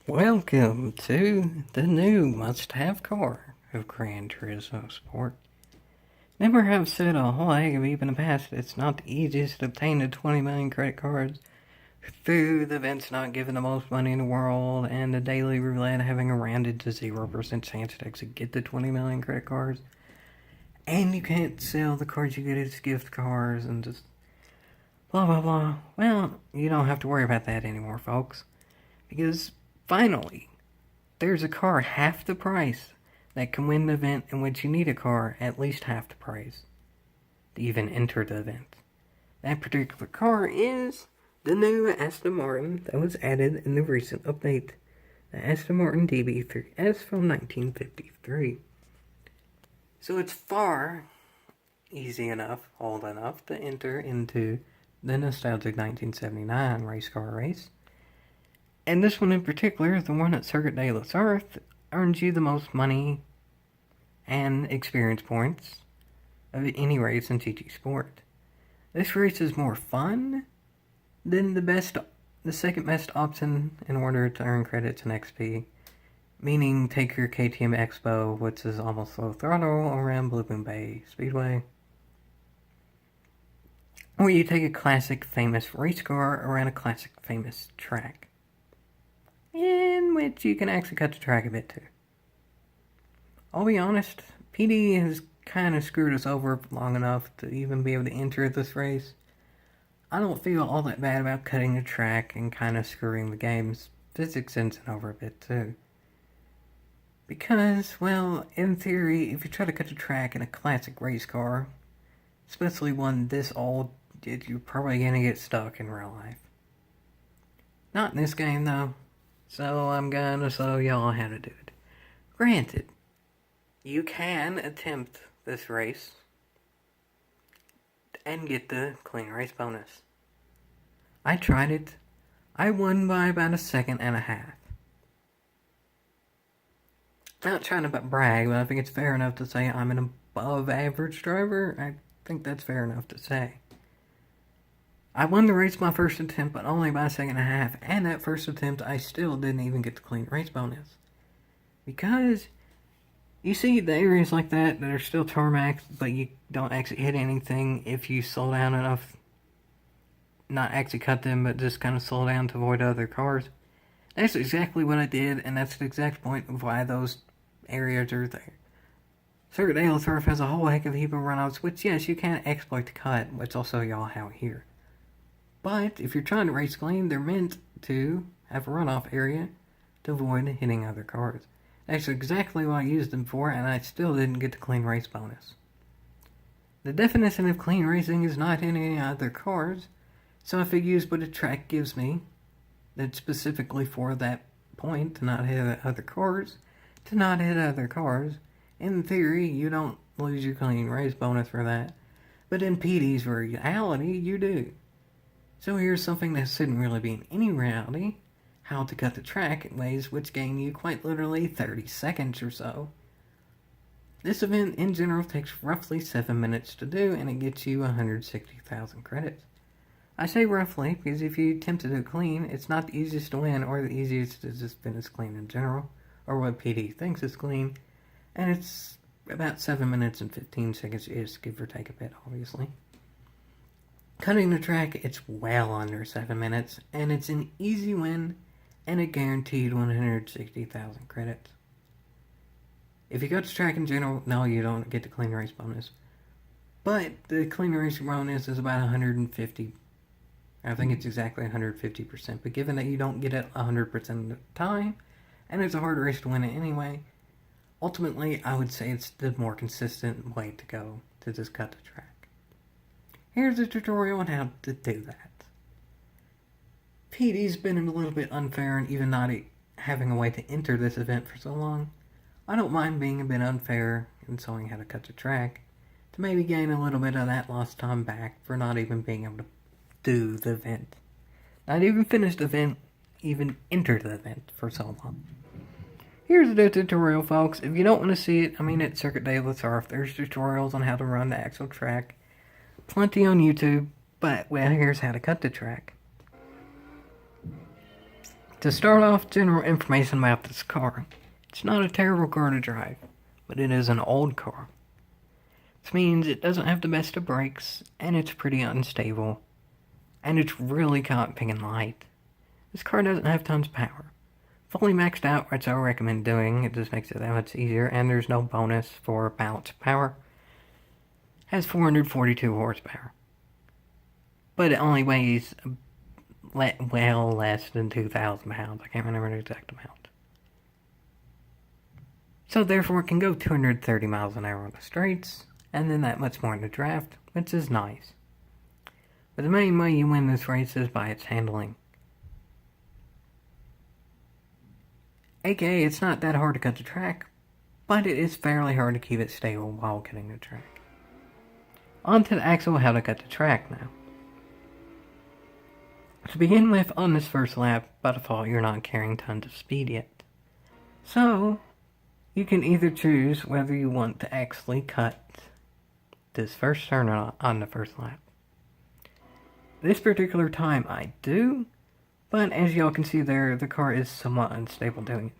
Welcome to the new must-have car of Gran Turismo Sport. Remember how I've said a whole heck of heap in the past, it's not the easiest to obtain the 20 million credit cards through the events not giving the most money in the world and the daily roulette having a rounded to 0% chance to actually get the 20 million credit cards. And you can't sell the cards you get as gift cards and just blah blah blah. Well, you don't have to worry about that anymore, folks. Because finally, there's a car half the price that can win the event in which you need a car at least half the price to even enter the event. That particular car is the new Aston Martin that was added in the recent update, the Aston Martin DB3S from 1953. So it's far easy enough, old enough, to enter into the nostalgic 1979 race car race. And this one in particular, the one at Circuit de los Arts, earns you the most money and experience points of any race in GT Sport. This race is more fun than the second best option in order to earn credits in XP. Meaning, take your KTM Expo, which is almost low throttle around Blue Moon Bay Speedway. Or you take a classic famous race car around a classic famous track, in which you can actually cut the track a bit too. I'll be honest, PD has kind of screwed us over long enough to even be able to enter this race. I don't feel all that bad about cutting the track and kind of screwing the game's physics engine over a bit too. Because, well, in theory, if you try to cut the track in a classic race car, especially one this old, you're probably going to get stuck in real life. Not in this game, though. So I'm going to show y'all how to do it. Granted, you can attempt this race and get the clean race bonus. I tried it. I won by about a second and a half. Not trying to brag, but I think it's fair enough to say I'm an above average driver. I think that's fair enough to say. I won the race my first attempt, but only by a second and a half, and that first attempt I still didn't even get the clean race bonus. Because, you see the areas like that are still tarmac, but you don't actually hit anything if you slow down enough. Not actually cut them, but just kind of slow down to avoid other cars. That's exactly what I did, and that's the exact point of why those areas are there. Circuit de los Arts has a whole heck of a heap of runouts, which yes, you can exploit to cut, which I'll show y'all how here. But if you're trying to race clean, they're meant to have a runoff area to avoid hitting other cars. That's exactly what I used them for, and I still didn't get the clean race bonus. The definition of clean racing is not hitting any other cars, so if I use what a track gives me, that's specifically for that point, to not hit other cars, in theory, you don't lose your clean race bonus for that. But in PD's reality, you do. So here's something that shouldn't really be in any reality: how to cut the track in ways which gain you quite literally 30 seconds or so. This event in general takes roughly 7 minutes to do, and it gets you 160,000 credits. I say roughly because if you attempt to do clean, it's not the easiest to win or the easiest to just finish clean in general, or what PD thinks is clean, and it's about 7 minutes and 15 seconds is give or take a bit, obviously. Cutting the track, it's well under 7 minutes, and it's an easy win and a guaranteed 160,000 credits. If you cut the track in general, no, you don't get the clean race bonus. But the clean race bonus is about 150. I think it's exactly 150%, but given that you don't get it 100% of the time, and it's a hard race to win it anyway, ultimately I would say it's the more consistent way to go to just cut the track. Here's a tutorial on how to do that. PD's been a little bit unfair in even not having a way to enter this event for so long. I don't mind being a bit unfair in showing how to cut the track, to maybe gain a little bit of that lost time back for not even being able to do the event. Not even finish the event, even enter the event for so long. Here's the tutorial, folks. If you don't want to see it, at Circuit de los Arts, there's tutorials on how to run the actual track. Plenty on YouTube, but, well, here's how to cut the track. To start off, general information about this car. It's not a terrible car to drive, but it is an old car. This means it doesn't have the best of brakes, and it's pretty unstable, and it's really caught-picking and light. This car doesn't have tons of power. Fully maxed out, which I recommend doing. It just makes it that much easier, and there's no bonus for balance of power. Has 442 horsepower. But it only weighs well less than 2,000 pounds. I can't remember the exact amount. So therefore it can go 230 miles an hour on the straights, and then that much more in the draft, which is nice. But the main way you win this race is by its handling. AKA, it's not that hard to cut the track, but it is fairly hard to keep it stable while cutting the track. On to the actual how to cut the track now. To begin with, on this first lap, by default you're not carrying tons of speed yet. So, you can either choose whether you want to actually cut this first turn on the first lap. This particular time I do, but as y'all can see there, the car is somewhat unstable doing it.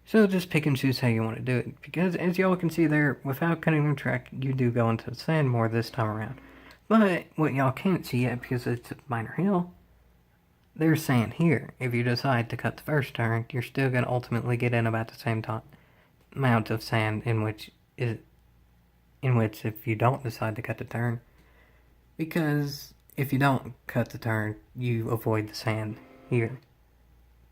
So just pick and choose how you want to do it, because as y'all can see there, without cutting the track, you do go into the sand more this time around. But what y'all can't see yet, because it's a minor hill, there's sand here. If you decide to cut the first turn, you're still going to ultimately get in about the same amount of sand in which if you don't decide to cut the turn, because if you don't cut the turn, you avoid the sand here.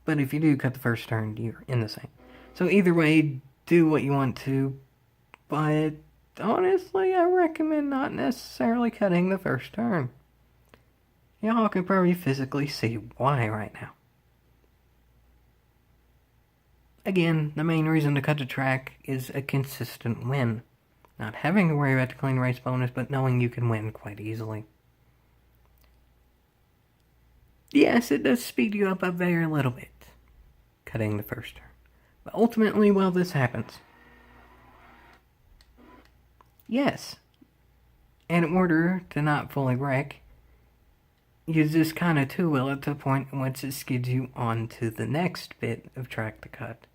But if you do cut the first turn, you're in the sand. So either way, do what you want to, but honestly, I recommend not necessarily cutting the first turn. Y'all can probably physically see why right now. Again, the main reason to cut the track is a consistent win. Not having to worry about the clean race bonus, but knowing you can win quite easily. Yes, it does speed you up there a little bit, cutting the first turn. But ultimately, while this happens, yes, in order to not fully wreck, you just kind of two-wheel it to the point in which it skids you onto the next bit of track to cut,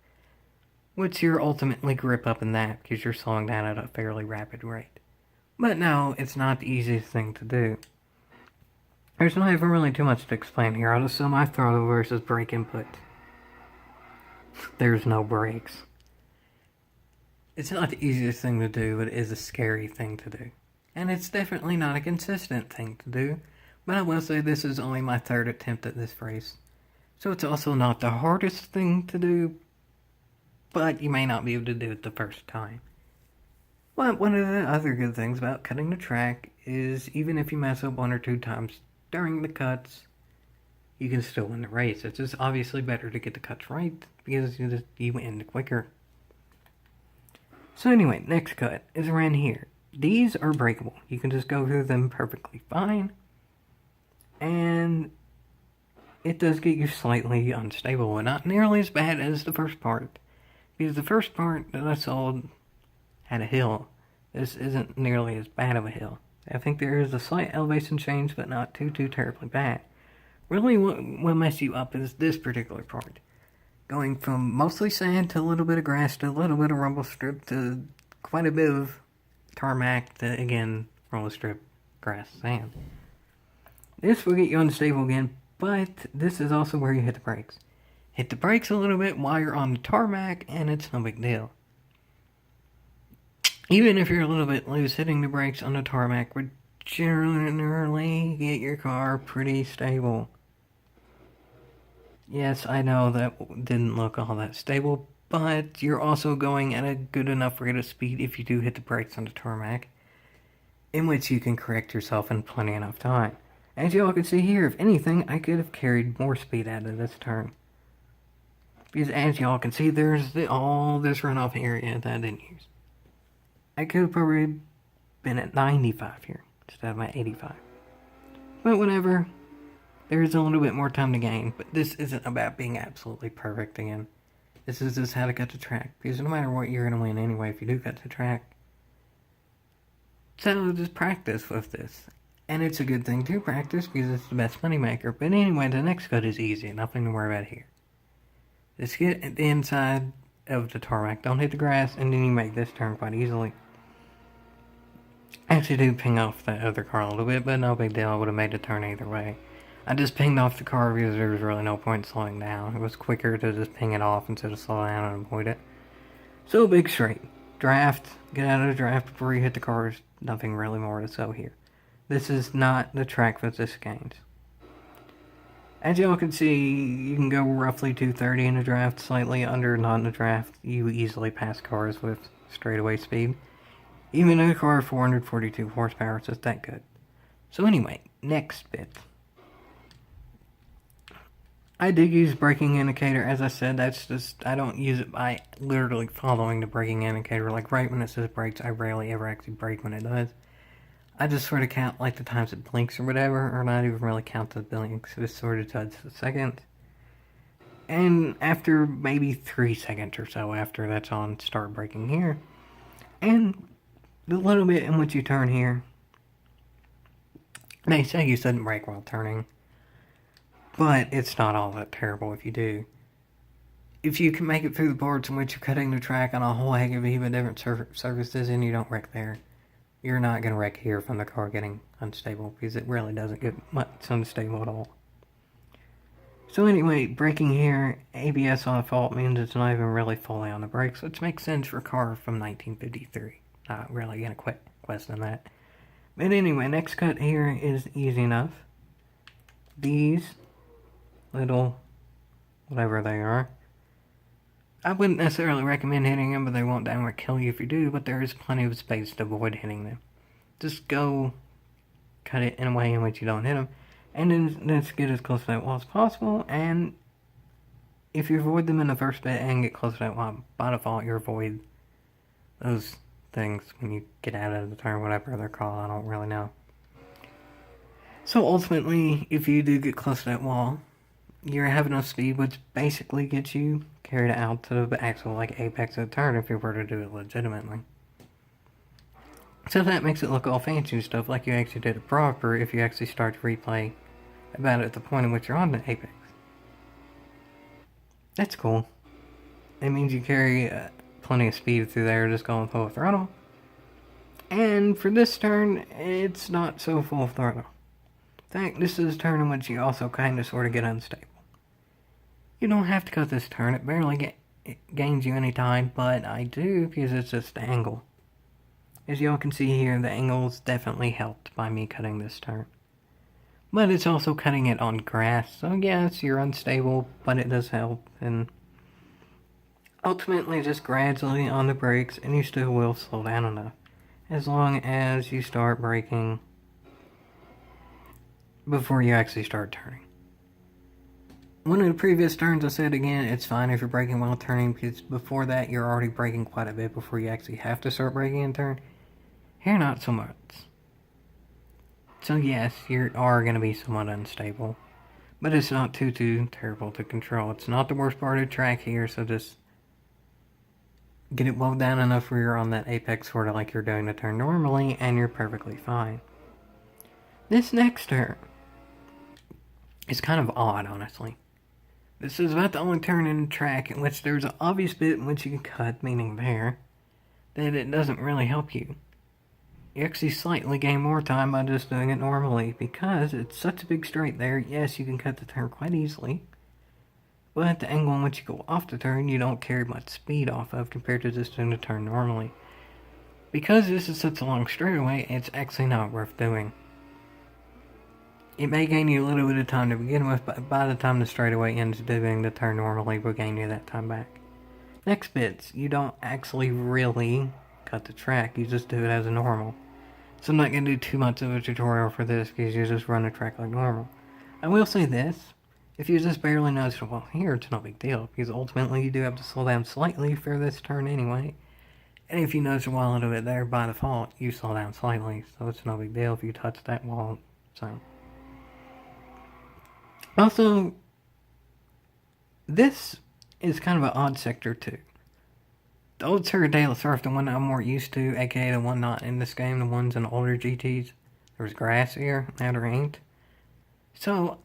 which you're ultimately grip up in that because you're slowing down at a fairly rapid rate. But no, it's not the easiest thing to do. There's not even really too much to explain here. I'll just show my throttle versus brake input. There's no brakes. It's not the easiest thing to do, but it is a scary thing to do. And it's definitely not a consistent thing to do. But I will say this is only my third attempt at this race. So it's also not the hardest thing to do, but you may not be able to do it the first time. But one of the other good things about cutting the track is even if you mess up one or two times during the cuts, you can still win the race. It's just obviously better to get the cuts right because you win quicker. So anyway, next cut is around here. These are breakable. You can just go through them perfectly fine. And it does get you slightly unstable, but not nearly as bad as the first part. Because the first part that I sold had a hill. This isn't nearly as bad of a hill. I think there is a slight elevation change, but not too terribly bad. Really what will mess you up is this particular part. Going from mostly sand to a little bit of grass to a little bit of rumble strip to quite a bit of tarmac to, again, rumble strip, grass, sand. This will get you unstable again, but this is also where you hit the brakes. Hit the brakes a little bit while you're on the tarmac, and it's no big deal. Even if you're a little bit loose, hitting the brakes on the tarmac would generally get your car pretty stable. Yes, I know that didn't look all that stable, but you're also going at a good enough rate of speed if you do hit the brakes on the tarmac, in which you can correct yourself in plenty enough time. As y'all can see here, if anything, I could have carried more speed out of this turn. Because as y'all can see, there's all this runoff area that I didn't use. I could have probably been at 95 here instead of my 85. But whatever. There's a little bit more time to gain, but this isn't about being absolutely perfect again. This is just how to cut the track, because no matter what, you're going to win anyway if you do cut the track. So just practice with this. And it's a good thing to practice, because it's the best moneymaker. But anyway, the next cut is easy, nothing to worry about here. Just get at the inside of the tarmac. Don't hit the grass, and then you make this turn quite easily. I actually do ping off that other car a little bit, but no big deal. I would have made the turn either way. I just pinged off the car because there was really no point in slowing down. It was quicker to just ping it off instead of slow down and avoid it. So big straight. Draft. Get out of the draft before you hit the cars. Nothing really more to show here. This is not the track for this gains. As y'all can see, you can go roughly 230 in a draft, slightly under, not in a draft. You easily pass cars with straightaway speed. Even in a car 442 horsepower, so it's that good. So anyway, next bit. I did use braking indicator, as I said, that's just, I don't use it by literally following the braking indicator. Like right when it says brakes, I rarely ever actually brake when it does. I just sort of count like the times it blinks or whatever, or not even really count the blinks, just sort of touch the seconds. And after maybe 3 seconds or so after that's on, start braking here. And the little bit in which you turn here, they say you shouldn't brake while turning, but it's not all that terrible if you do. If you can make it through the parts in which you're cutting the track on a whole heck of even different surfaces and you don't wreck there, you're not going to wreck here from the car getting unstable, because it really doesn't get much unstable at all. So anyway, braking here, ABS on default means it's not even really fully on the brakes, which makes sense for a car from 1953. Not really going to question that. But anyway, next cut here is easy enough. These little, whatever they are, I wouldn't necessarily recommend hitting them, but they won't downright kill you if you do, but there is plenty of space to avoid hitting them. Just go cut it in a way in which you don't hit them, and then let's get as close to that wall as possible, and if you avoid them in the first bit and get close to that wall, by default you avoid those things when you get out of the turn, whatever they're called, I don't really know. So ultimately, if you do get close to that wall, you have enough speed, which basically gets you carried out to the actual apex of the turn if you were to do it legitimately. So that makes it look all fancy and stuff, like you actually did it proper if you actually start to replay about it at the point in which you're on the apex. That's cool. It means you carry plenty of speed through there, just going full throttle. And for this turn, it's not so full throttle. In fact, this is a turn in which you also kind of sort of get unstable. You don't have to cut this turn, it barely gains you any time, but I do because it's just the angle. As y'all can see here, the angle's definitely helped by me cutting this turn. But it's also cutting it on grass, so yes, you're unstable, but it does help, and ultimately just gradually on the brakes, and you still will slow down enough, as long as you start braking before you actually start turning. One of the previous turns I said again, it's fine if you're braking while turning, because before that you're already braking quite a bit before you actually have to start braking and turn. Here not so much. So yes, you are going to be somewhat unstable, but it's not too terrible to control. It's not the worst part of the track here, so just get it low down enough where you're on that apex sort of like you're doing the turn normally, and you're perfectly fine. This next turn is kind of odd, honestly. This is about the only turn in the track in which there's an obvious bit in which you can cut, meaning there, that it doesn't really help you. You actually slightly gain more time by just doing it normally, because it's such a big straight there. Yes, you can cut the turn quite easily, but at the angle in which you go off the turn, you don't carry much speed off of compared to just doing the turn normally. Because this is such a long straightaway, it's actually not worth doing. It may gain you a little bit of time to begin with, but by the time the straightaway ends, doing the turn normally will gain you that time back. Next bits, you don't actually really cut the track, you just do it as a normal. So I'm not going to do too much of a tutorial for this, because you just run the track like normal. I will say this, if you just barely noticeable here, it's no big deal, because ultimately you do have to slow down slightly for this turn anyway. And if you notice a wall a little bit there, by default, you slow down slightly, so it's no big deal if you touch that wall. So also, this is kind of an odd sector too. The old Circuit de la Surf, the one I'm more used to, aka the one not in this game, the ones in older GTs, there was grass here, now there ain't. So,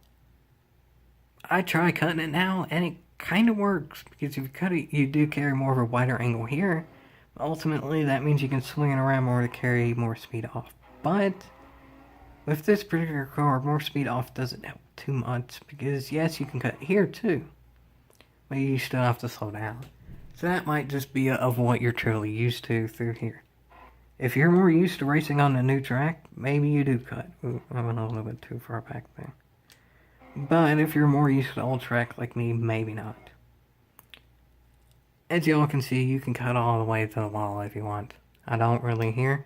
I try cutting it now, and it kind of works, because if you cut it, you do carry more of a wider angle here. Ultimately, that means you can swing it around more to carry more speed off. But with this particular car, more speed off doesn't help too much, because yes, you can cut here too, but you still have to slow down. So that might just be of what you're truly used to through here. If you're more used to racing on a new track, maybe you do cut. Ooh, I went a little bit too far back there. But if you're more used to the old track like me, maybe not. As y'all can see, you can cut all the way to the wall if you want. I don't really here,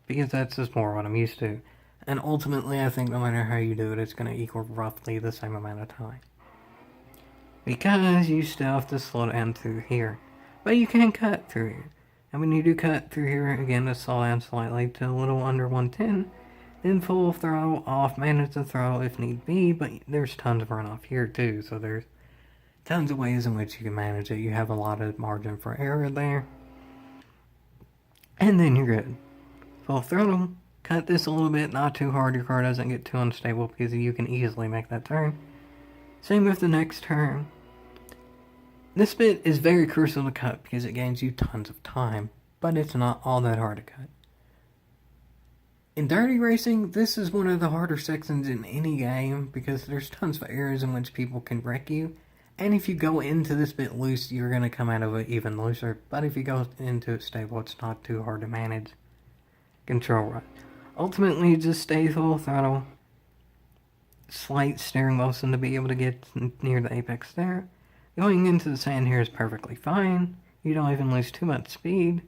because that's just more what I'm used to. And ultimately, I think no matter how you do it, it's going to equal roughly the same amount of time. Because you still have to slow down through here. But you can cut through here. And when you do cut through here, again, to slow down slightly to a little under 110, then full throttle off, manage the throttle if need be, but there's tons of runoff here too, so there's tons of ways in which you can manage it. You have a lot of margin for error there. And then you're good. Full throttle, cut this a little bit, not too hard, your car doesn't get too unstable because you can easily make that turn. Same with the next turn. This bit is very crucial to cut because it gains you tons of time, but it's not all that hard to cut. In dirty racing, this is one of the harder sections in any game because there's tons of areas in which people can wreck you, and if you go into this bit loose, you're going to come out of it even looser, but if you go into it stable, it's not too hard to manage. Control right. Ultimately, just stay full throttle, slight steering motion to be able to get near the apex there. Going into the sand here is perfectly fine. You don't even lose too much speed.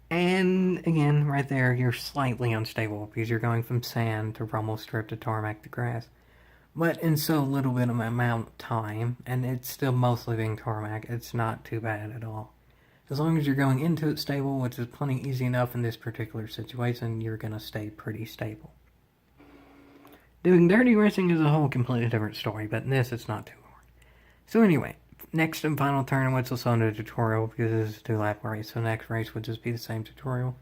And again, right there, you're slightly unstable because you're going from sand to rumble strip to tarmac to grass. But in so little bit of amount of time, and it's still mostly being tarmac, it's not too bad at all. As long as you're going into it stable, which is plenty easy enough in this particular situation, you're going to stay pretty stable. Doing dirty racing is a whole completely different story, but in this, it's not too hard. So anyway, next and final turn in which we'll show in the tutorial, because this is a 2-lap race, so the next race would just be the same tutorial,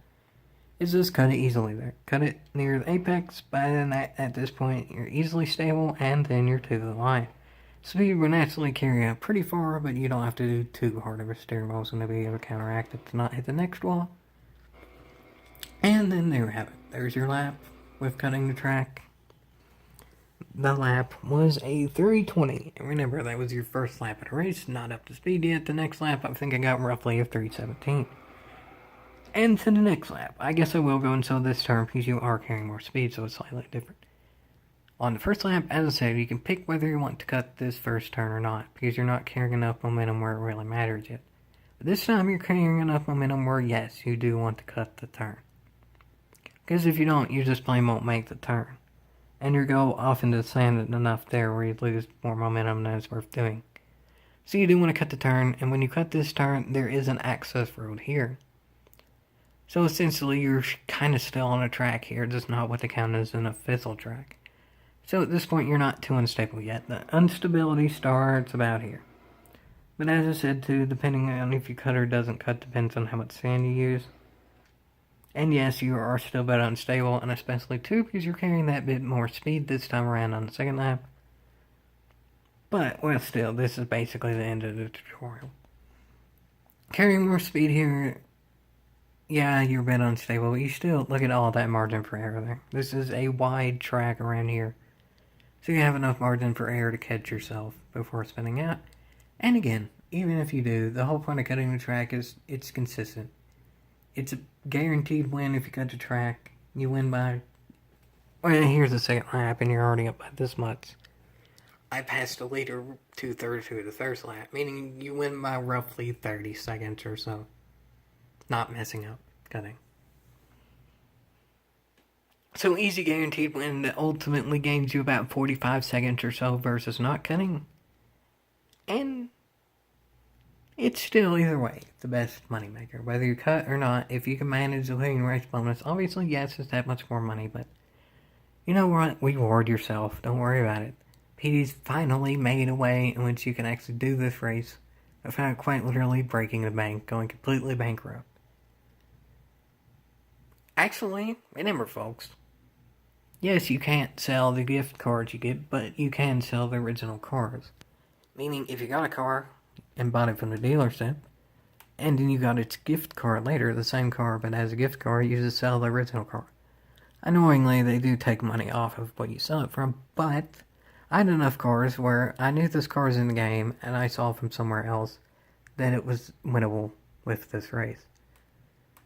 is just cut it easily there. Cut it near the apex, by then at this point, you're easily stable, and then you're to the line. Speed will naturally carry you pretty far, but you don't have to do too hard of a steering motion to be able to counteract it to not hit the next wall. And then there you have it. There's your lap with cutting the track. The lap was a 3:20. And remember, that was your first lap of the race, not up to speed yet. The next lap, I think I got roughly a 3:17. And to the next lap. I guess I will go until this turn because you are carrying more speed, so it's slightly different. On the first lap, as I said, you can pick whether you want to cut this first turn or not, because you're not carrying enough momentum where it really matters yet. But this time you're carrying enough momentum where, yes, you do want to cut the turn. Because if you don't, you just plain won't make the turn. And you go off into the sand enough there where you lose more momentum than it's worth doing. So you do want to cut the turn, and when you cut this turn, there is an access road here. So essentially, you're kind of still on a track here, just not what they count as an official track. So at this point, you're not too unstable yet. The instability starts about here. But as I said too, depending on if you cut or doesn't cut depends on how much sand you use. And yes, you are still a bit unstable, and especially too because you're carrying that bit more speed this time around on the second lap. But, well still, this is basically the end of the tutorial. Carrying more speed here, yeah, you're a bit unstable, but you still look at all that margin for error there. This is a wide track around here. So you have enough margin for error to catch yourself before spinning out. And again, even if you do, the whole point of cutting the track is it's consistent. It's a guaranteed win if you cut the track. You win by... Well, here's the second lap and you're already up by this much. I passed the leader 2/3 through the first lap, meaning you win by roughly 30 seconds or so. Not messing up cutting. So easy guaranteed win that ultimately gains you about 45 seconds or so versus not cutting. And it's still, either way, the best moneymaker. Whether you cut or not, if you can manage the winning race bonus, obviously, yes, it's that much more money, but you know what? Reward yourself. Don't worry about it. PD's finally made a way in which you can actually do this race without quite literally breaking the bank, going completely bankrupt. Actually, remember folks, Yes, you can't sell the gift cards you get, but you can sell the original cars. Meaning, if you got a car and bought it from the dealership, and then you got its gift card later, the same car but as a gift card, you just sell the original car. Annoyingly, they do take money off of what you sell it from, but I had enough cars where I knew this car was in the game and I saw from somewhere else that it was winnable with this race.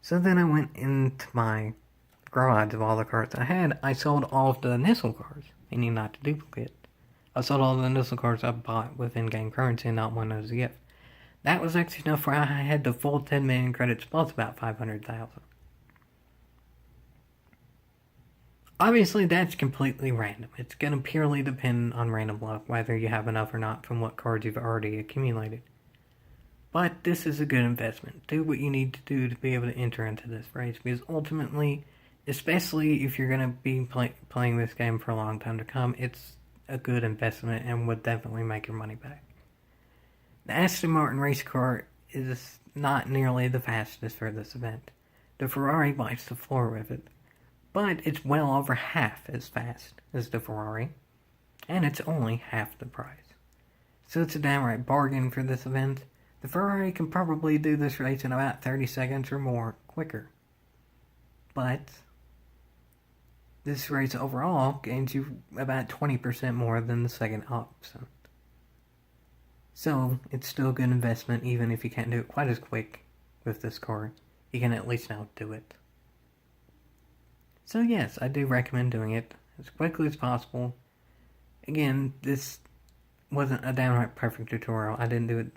So then I went into my garage of all the cars I had. I sold all of the initial cars, meaning not the duplicate. I sold all the initial cars I bought with in-game currency and not one as a gift. That was actually enough where I had the full 10 million credits plus about 500,000. Obviously, that's completely random. It's going to purely depend on random luck, whether you have enough or not from what cards you've already accumulated. But this is a good investment. Do what you need to do to be able to enter into this race, because ultimately, especially if you're going to be playing this game for a long time to come, it's a good investment and would definitely make your money back. The Aston Martin race car is not nearly the fastest for this event. The Ferrari bites the floor with it, but it's well over half as fast as the Ferrari, and it's only half the price. So it's a downright bargain for this event. The Ferrari can probably do this race in about 30 seconds or more quicker. But this race overall gains you about 20% more than the second option. So it's still a good investment even if you can't do it quite as quick with this car. You can at least now do it. So yes, I do recommend doing it as quickly as possible. Again, this wasn't a downright perfect tutorial. I didn't do it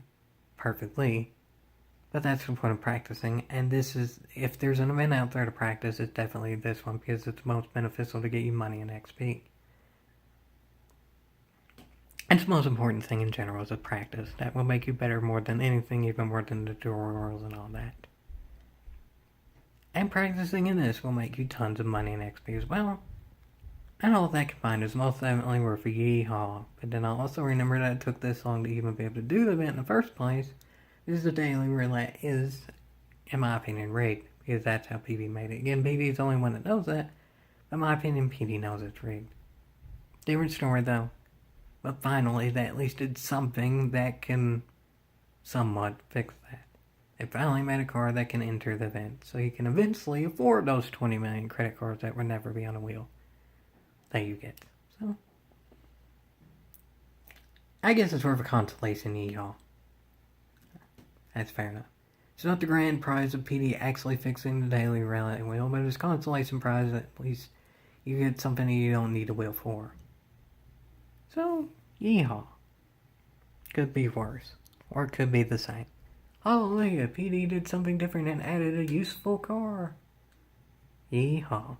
perfectly, but that's the point of practicing. And this is, if there's an event out there to practice, it's definitely this one because it's most beneficial to get you money and XP. It's the most important thing in general is a practice. That will make you better more than anything, even more than the tutorials and all that. And practicing in this will make you tons of money and XP as well. And all of that combined is most definitely worth a yeehaw. But then I'll also remember that it took this long to even be able to do the event in the first place. Because the daily roulette is, in my opinion, rigged. Because that's how PB made it. Again, PB is the only one that knows that. But in my opinion, PD knows it's rigged. Different story though. But finally, they at least did something that can somewhat fix that. They finally made a car that can enter the event. So you can eventually afford those 20 million credit cards that would never be on a wheel. That you get. So I guess it's worth a consolation, y'all. That's fair enough. It's not the grand prize of PD actually fixing the daily roulette wheel, but it's a consolation prize that at least you get something you don't need a wheel for. So, yeehaw. Could be worse. Or it could be the same. Hallelujah, PD did something different and added a useful car. Yeehaw.